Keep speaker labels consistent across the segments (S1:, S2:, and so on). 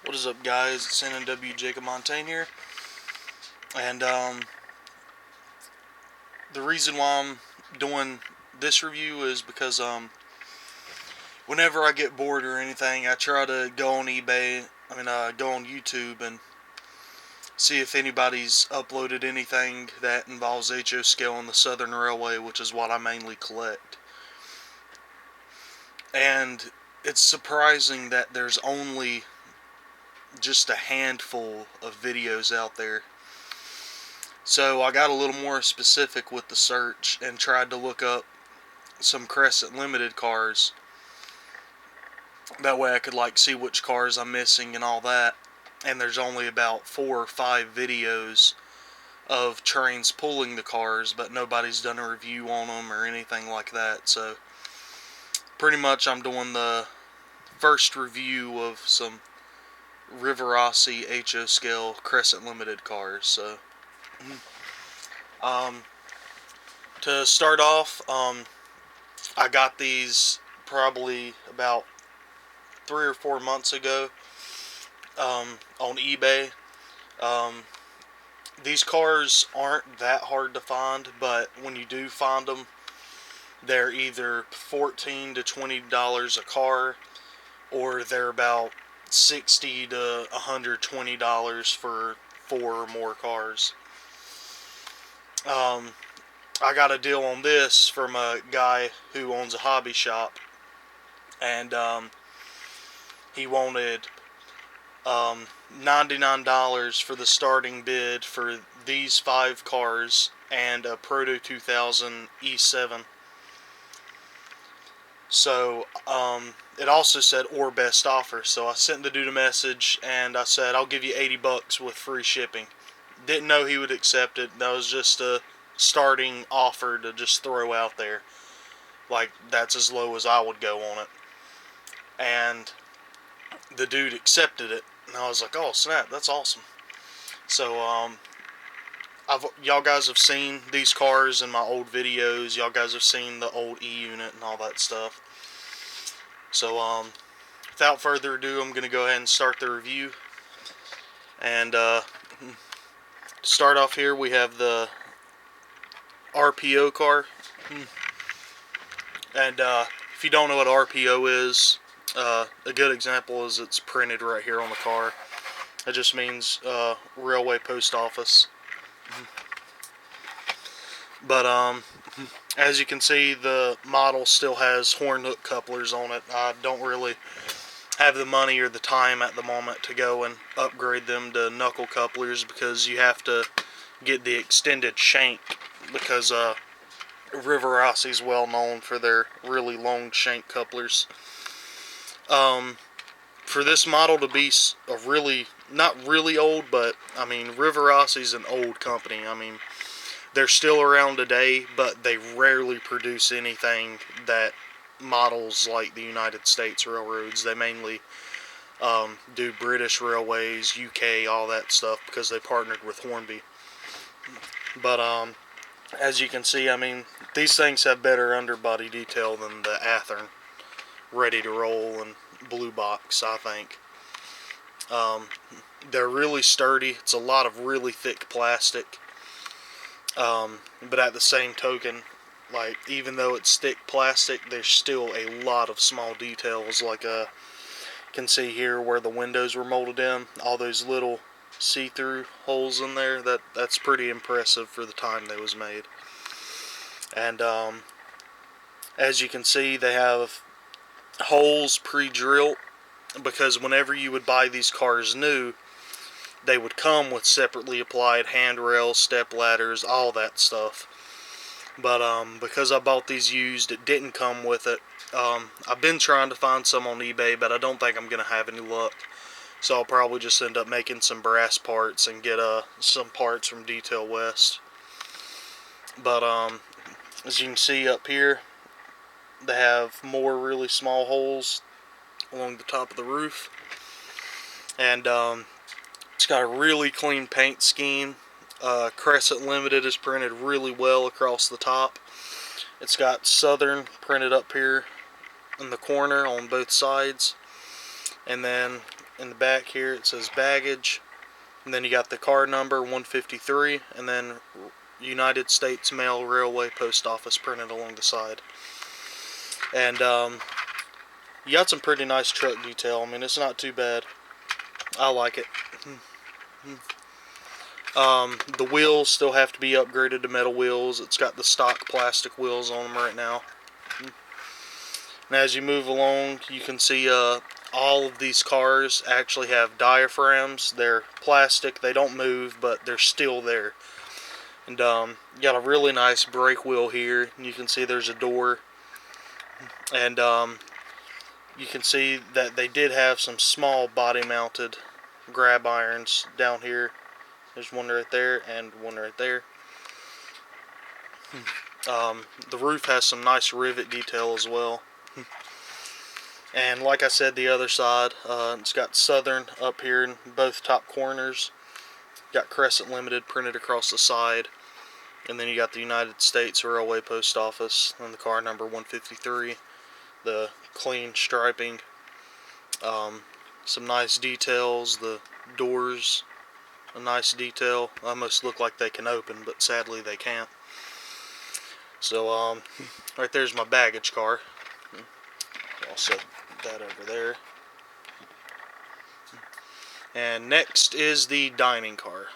S1: What is up, guys? It's NNW Jacob Montaigne here, and the reason why I'm doing this review is because whenever I get bored or anything, I try to go on go on YouTube and see if anybody's uploaded anything that involves HO scale on the Southern Railway, which is what I mainly collect. And it's surprising that there's only just a handful of videos out there. So I got a little more specific with the search and tried to look up some Crescent Limited cars. That way I could see which cars I'm missing and all that. And there's only about 4 or 5 videos of trains pulling the cars, but nobody's done a review on them or anything like that. So pretty much I'm doing the first review of some Rivarossi HO scale Crescent Limited cars. So to start off, I got these probably about 3 or 4 months ago on eBay. These cars aren't that hard to find, but when you do find them, they're either $14 to $20 a car, or they're about $60 to $120 for 4 or more cars. I got a deal on this from a guy who owns a hobby shop, and he wanted $99 for the starting bid for these 5 cars and a Proto 2000 E7. So it also said or best offer, so I sent the dude a message and I said I'll give you $80 with free shipping. Didn't know he would accept it. That was just a starting offer to just throw out there. That's as low as I would go on it. And the dude accepted it, and I was like, oh snap, that's awesome. So y'all guys have seen these cars in my old videos. Y'all guys have seen the old E-unit and all that stuff. So without further ado, I'm gonna go ahead and start the review. And to start off here, we have the RPO car. And if you don't know what RPO is, a good example is it's printed right here on the car. It just means Railway Post Office. But as you can see, the model still has horn hook couplers on it. I don't really have the money or the time at the moment to go and upgrade them to knuckle couplers, because you have to get the extended shank, because Rivarossi is well known for their really long shank couplers. For this model to be a not really old, but I mean, Rivarossi's an old company. I mean, they're still around today, but they rarely produce anything that models like the United States railroads. They mainly do British railways, UK, all that stuff, because they partnered with Hornby. But as you can see, I mean, these things have better underbody detail than the Athearn Ready to Roll and Blue Box, I think. They're really sturdy. It's a lot of really thick plastic. But at the same token, even though it's thick plastic, there's still a lot of small details. You can see here where the windows were molded in, all those little see-through holes in there. That's pretty impressive for the time they was made. And as you can see, they have holes pre-drilled, because whenever you would buy these cars new, they would come with separately applied handrails, step ladders, all that stuff. But because I bought these used, it didn't come with it. I've been trying to find some on eBay, but I don't think I'm going to have any luck. So I'll probably just end up making some brass parts and get some parts from Detail West. But as you can see up here, they have more really small holes along the top of the roof. And it's got a really clean paint scheme. Crescent Limited is printed really well across the top. It's got Southern printed up here in the corner on both sides. And then in the back here it says baggage, and then you got the car number 153, and then United States Mail Railway Post Office printed along the side. And you got some pretty nice truck detail. I mean, it's not too bad. I like it. The wheels still have to be upgraded to metal wheels. It's got the stock plastic wheels on them right now. And as you move along, you can see all of these cars actually have diaphragms. They're plastic, they don't move, but they're still there. And you got a really nice brake wheel here. You can see there's a door. And you can see that they did have some small body mounted grab irons down here. There's one right there and one right there. The roof has some nice rivet detail as well. And like I said, the other side, it's got Southern up here in both top corners. Got Crescent Limited printed across the side. And then you got the United States Railway Post Office and the car number 153. The clean striping. Some nice details. The doors, a nice detail. Almost look like they can open, but sadly they can't. So right there's my baggage car. I'll set that over there. And next is the dining car.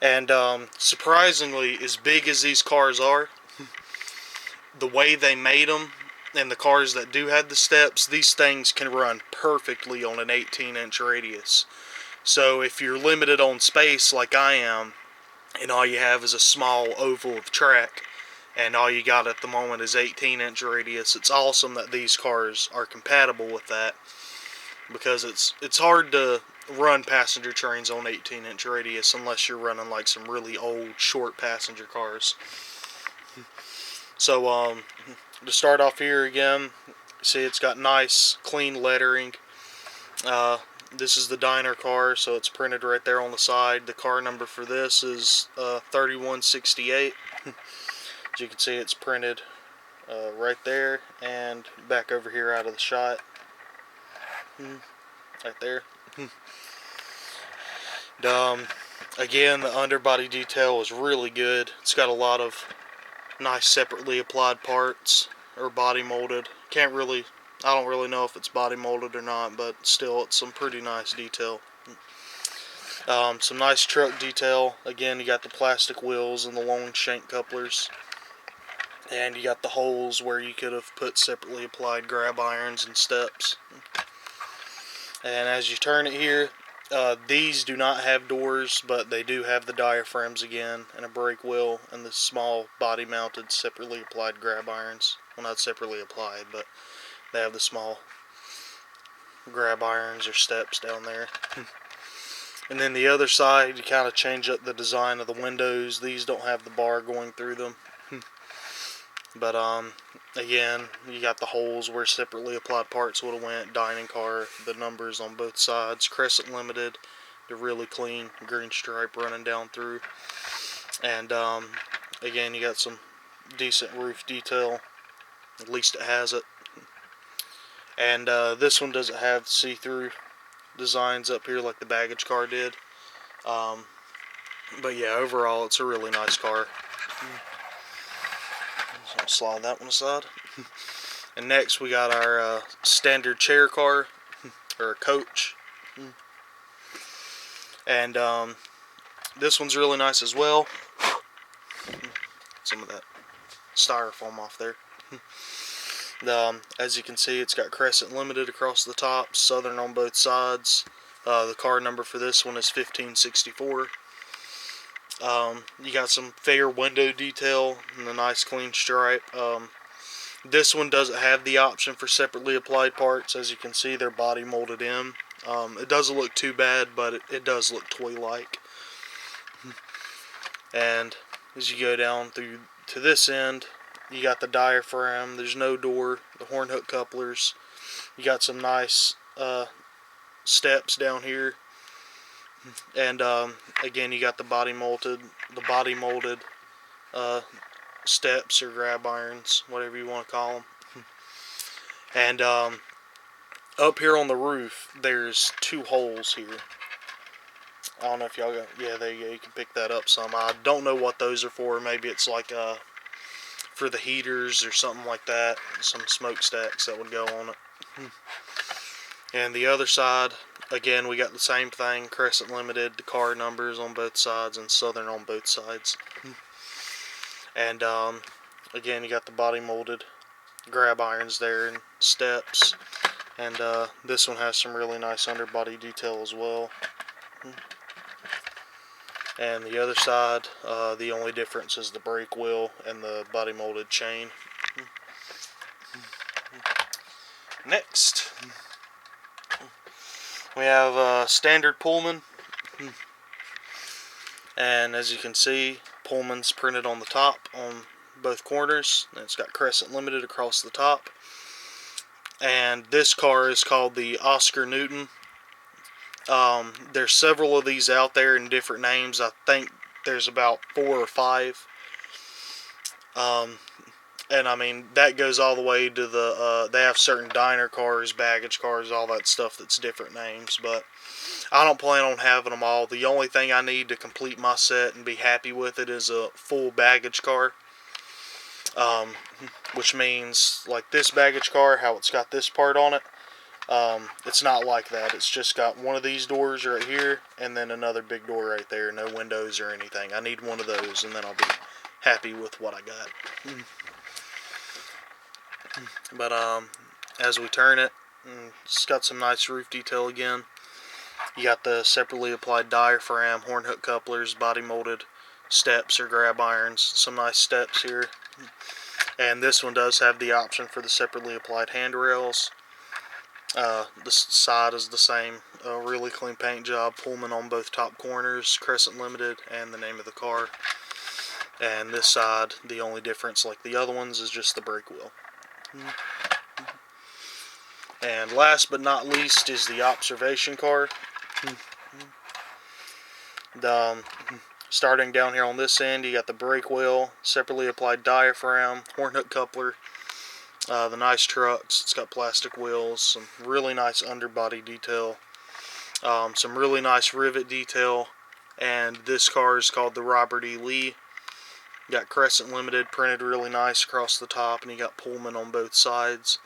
S1: And surprisingly, as big as these cars are, the way they made them, and the cars that do have the steps, these things can run perfectly on an 18-inch radius. So if you're limited on space like I am, and all you have is a small oval of track, and all you got at the moment is 18-inch radius, it's awesome that these cars are compatible with that, because it's hard to run passenger trains on 18-inch radius unless you're running like some really old short passenger cars. So to start off here again, see it's got nice clean lettering. This is the diner car, so it's printed right there on the side. The car number for this is 3168. As you can see, it's printed right there and back over here out of the shot. Right there. And, again, the underbody detail is really good. It's got a lot of nice separately applied parts, or body molded. I don't really know if it's body molded or not, but still, it's some pretty nice detail. Some nice truck detail. Again, you got the plastic wheels and the long shank couplers. And you got the holes where you could have put separately applied grab irons and steps. And as you turn it here, these do not have doors, but they do have the diaphragms again, and a brake wheel, and the small body mounted separately applied grab irons. Well, not separately applied, but they have the small grab irons or steps down there. And then the other side, you kind of change up the design of the windows. These don't have the bar going through them. But again, you got the holes where separately applied parts would have went. Dining car, the numbers on both sides. Crescent Limited, the really clean green stripe running down through. And again, you got some decent roof detail. At least it has it. And this one doesn't have see-through designs up here like the baggage car did. But yeah, overall, it's a really nice car. So I'll slide that one aside. And next we got our standard chair car, or a coach. And this one's really nice as well. Some of that styrofoam off there. As you can see, it's got Crescent Limited across the top, Southern on both sides. The car number for this one is 1564. You got some fair window detail and a nice clean stripe. This one doesn't have the option for separately applied parts. As you can see, they're body molded in. It doesn't look too bad, but it does look toy-like. And as you go down through to this end, you got the diaphragm. There's no door. The horn hook couplers. You got some nice steps down here. And again, you got the body molded steps or grab irons, whatever you want to call them. And Up here on the roof, there's 2 holes here. I don't know if y'all got, yeah, there you go, you can pick that up some. I don't know what those are for. Maybe it's like for the heaters or something like that. Some smokestacks that would go on it. And the other side, again, we got the same thing, Crescent Limited, the car numbers on both sides, and Southern on both sides. And again, you got the body molded grab irons there and steps. And this one has some really nice underbody detail as well. And the other side, the only difference is the brake wheel and the body molded chain. Next, we have standard Pullman. And as you can see, Pullman's printed on the top on both corners. And it's got Crescent Limited across the top. And this car is called the Oscar Newton. There's several of these out there in different names. I think there's about 4 or 5. And I mean, that goes all the way to the, they have certain diner cars, baggage cars, all that stuff that's different names. But I don't plan on having them all. The only thing I need to complete my set and be happy with it is a full baggage car. Which means, like this baggage car, how it's got this part on it, it's not like that. It's just got one of these doors right here, and then another big door right there. No windows or anything. I need one of those, and then I'll be happy with what I got. But, as we turn it, it's got some nice roof detail again. You got the separately applied diaphragm, horn hook couplers, body molded steps or grab irons. Some nice steps here. And this one does have the option for the separately applied handrails. The side is the same. A really clean paint job. Pullman on both top corners. Crescent Limited and the name of the car. And this side, the only difference, like the other ones, is just the brake wheel. And last but not least is the observation car. Starting down here on this end, you got the brake wheel, separately applied diaphragm, horn hook coupler, the nice trucks. It's got plastic wheels, some really nice underbody detail, some really nice rivet detail, and this car is called the Robert E. Lee. You got Crescent Limited printed really nice across the top, and you got Pullman on both sides.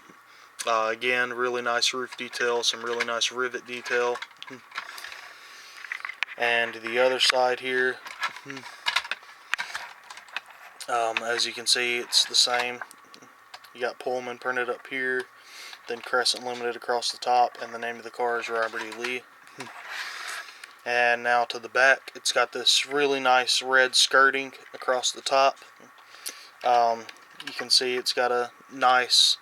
S1: Again, really nice roof detail, some really nice rivet detail. And the other side here, as you can see, it's the same. You got Pullman printed up here, then Crescent Limited across the top, and the name of the car is Robert E. Lee. And now to the back, it's got this really nice red skirting across the top. You can see it's got a nice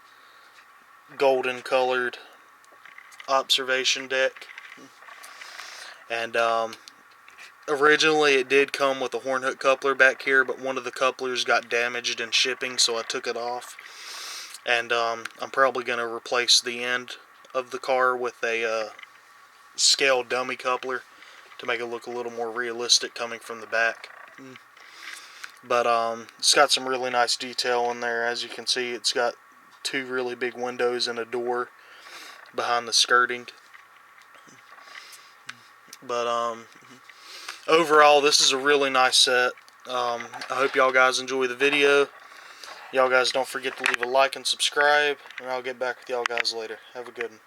S1: golden colored observation deck. And originally it did come with a horn hook coupler back here, but one of the couplers got damaged in shipping, so I took it off. And I'm probably going to replace the end of the car with a scale dummy coupler to make it look a little more realistic coming from the back. But it's got some really nice detail in there. As you can see, it's got 2 really big windows and a door behind the skirting. But overall, this is a really nice set. I hope y'all guys enjoy the video. Y'all guys don't forget to leave a like and subscribe, and I'll get back with y'all guys later. Have a good one.